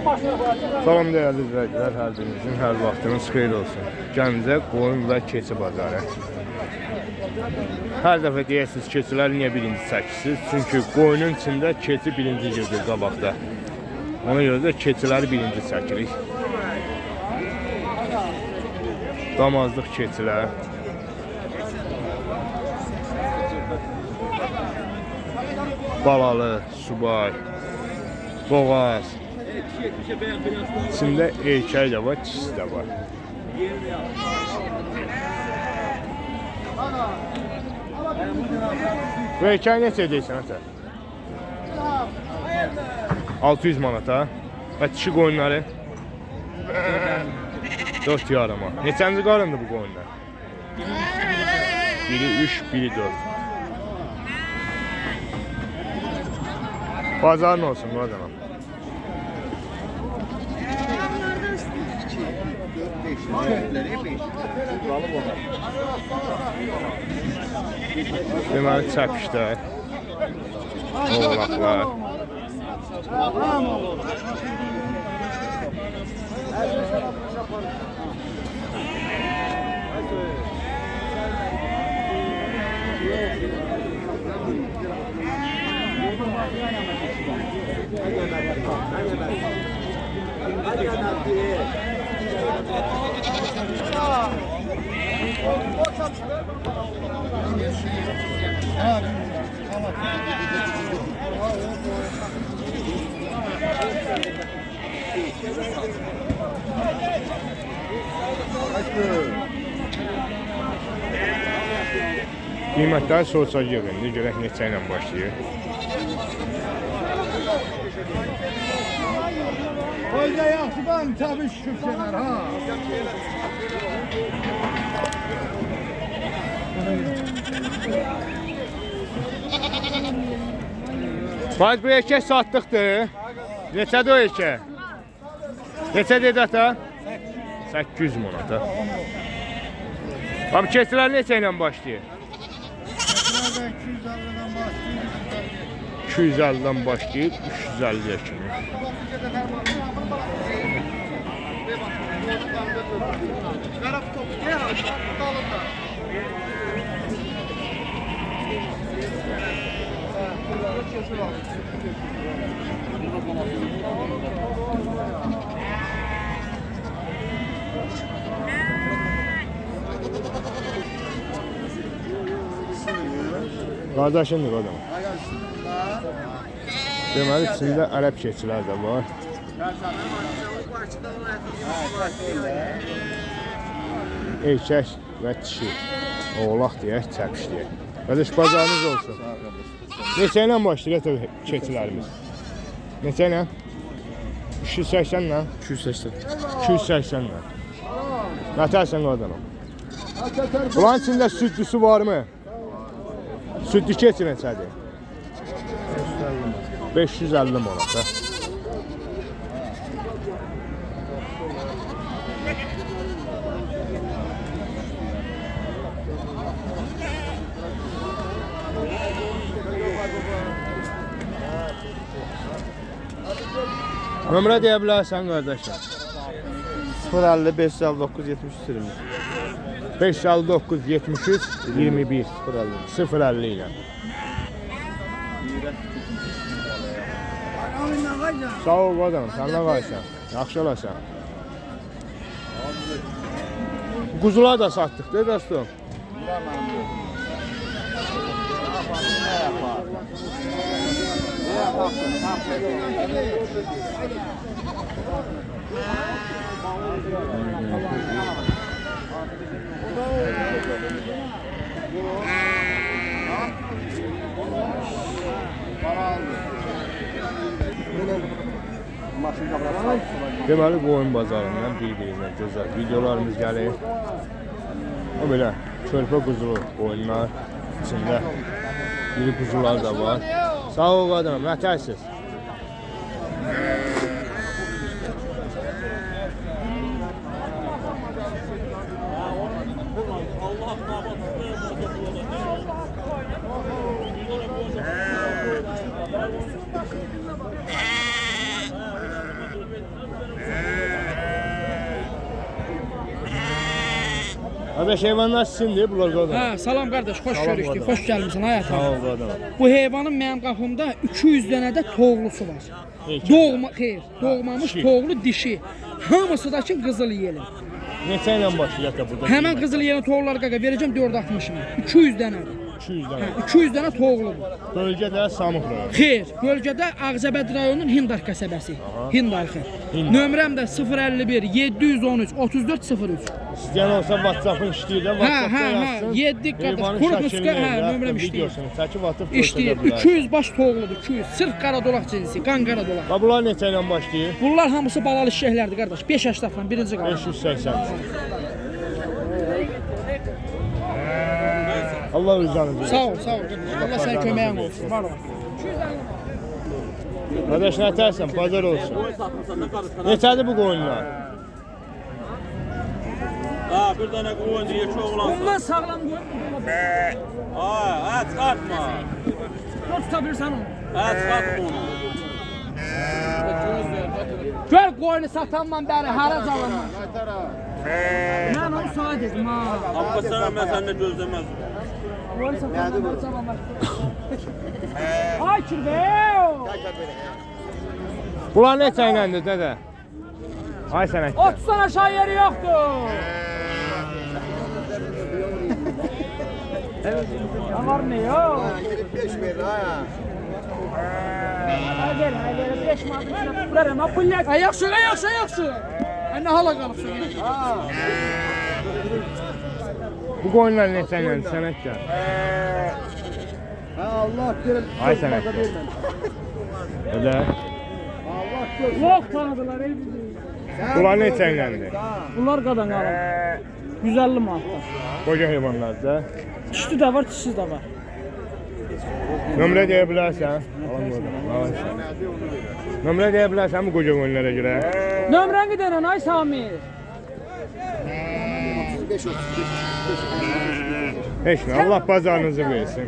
Salam değerli izləyicilər, hər birinizin hər vaxtınız xeyir olsun. Gəncə qoyun və keçi bazarı. Hər dəfə deyirsiniz keçilər niyə birinci çəkisiz? Çünki qoyunun içində keçi birinci gedir qabaqda. Ona görə də keçiləri birinci çəkirik. Damazlıq keçilər. Balalı, subay, boğaz. İçində erkək də var, kişi də var. Bu erkək neçə deyirsən ata? 600 manata. Və kişi qoyunları? 4 yarıma. Neçənci qarındır bu qoyunlar? Biri 3, biri 4. Bazarın olsun bu adamım. Deməli çəpişlər, oğlaqlar. Qiymətləri soruşacağıq indi, görək neçə ilə başlayır. Qoyda yaxşı ben tabii şükürler ha. Faiz bu erkək satdıqdır. Neçədir o erkək? Neçə dedi ata? 800 manata. Abi keçilər neçə ilə başlayır? 250'dan başlayıb 350'ye kimi. Qardaşındır adam. Deməli içində ərəb keçilər də var. Erkək və kişi. Oğlaq deyək, çəpiş deyək. Qardaş bazarınız olsun. Neçə ilə başlayır keçilərimiz? Neçə ilə? 280 ilə? 280. 280 ilə. Nətərsən qadanım? Bunların içində südlüsü varmı? Südlü keçi neçədir? 550 manata. Nömrə deyə bilərsən qardaşlar. 050 559 73 20. 559 73 21 050 ilə. Sağ ol qadam, sən nə qaysan? Yaxşı olasan. Quzular da satdıq, deyil dostum? Deməli qoyun bazarından bir-birinə gözəl videolarımız gəlir. O belə körpə quzulu qoyunlar içində iri quzular da var. Sağ ol qadınım, nətərsiz? Qardaş heyvanlar sizindir, bunlar qoda. Ha, salam qardaş, xoş Salam görüşdük. qardaş. Xoş gəlmisən həyata. Sağ ol qoda. Bu heyvanın mənim qapımda 200 dənə də toğlusu var. Peki. Doğma, xeyr, doğmamış Dişi. toğlu dişi. Hamısı da ki qızıl yelin. Neçə ilə başlayacaq da burada? Həmin qızıl yelin toğulları qaqa verəcəm 4.60-ına. 200 dənədir. 200 dənə. 200 dənə toğludur. Bölgədə Samux rayonu. Xeyr, bölgədə Ağcabəd rayonunun Hindarx qəsəbəsi. Hindarxı. Hindar. Nömrəm də 051 713 3403. İstəyən olsa WhatsApp-ın işləyir də, Ha, WhatsApp-da ha, ha. yazsın. 7 qardaş. Heyvanın Quru şəkilini, muska, hə, rəqəm, nömrəm işləyir. videosunu çəkib atıb İşləyir. göstərə bilər. 200 baş toğludur, 200. Sırf qara dolaq cinsi, qan qara dolaq. Və bunlar neçə ilə başlayır? Bunlar hamısı balalı şəhərlərdir qardaş. 5 yaşdan birinci qalır. 580. Allah rızanızı. Sağ ol, sağ ol. Allah sənin köməyin olsun. Var ol. Qardaş nə tərsən? Bazar olsun. Neçədir bu qoyunlar? Ha, bir tane koyun diye çok ulan. Bundan sağlam qoyun. Ha, çıkartma. Nə tuta bilirsən onu? Ha, çıkartma onu. Gör qoyunu satandan bəri hara calanlar. Mən onu sana dedim ha. Amma sana ben seninle gözlemez. Qoyunu satandan bəri calanlar. Ay kirbe. Bunlar neçə iləndir dədə? Ay sənət. 30'dan aşağı yeri yoktur. Var mı yok? 5 ver ha. Hadi 5 manat buraya ma pullak. Yaxşı, yaxşı, yaxşı. Nə hala qalıbsan? Bu qoyunlar neçə iləndir sənətkar? Ha Allah kerim. Ay sənətkar. Dədə. Allah kerim. Yox tanıdılar ey bizi. Bunlar neçə iləndir? Bunlar qadan qalır. 150 manatdan. Qoca heyvanlarda. Dişli də var, dişsiz də var. Nömrə deyə bilərsən? Alam qoyda. Nömrə deyə bilərsən bu qoca qoyunlara görə? Nömrəni denən ay Sami. 35 35. Heç nə, Allah bazarınızı versin.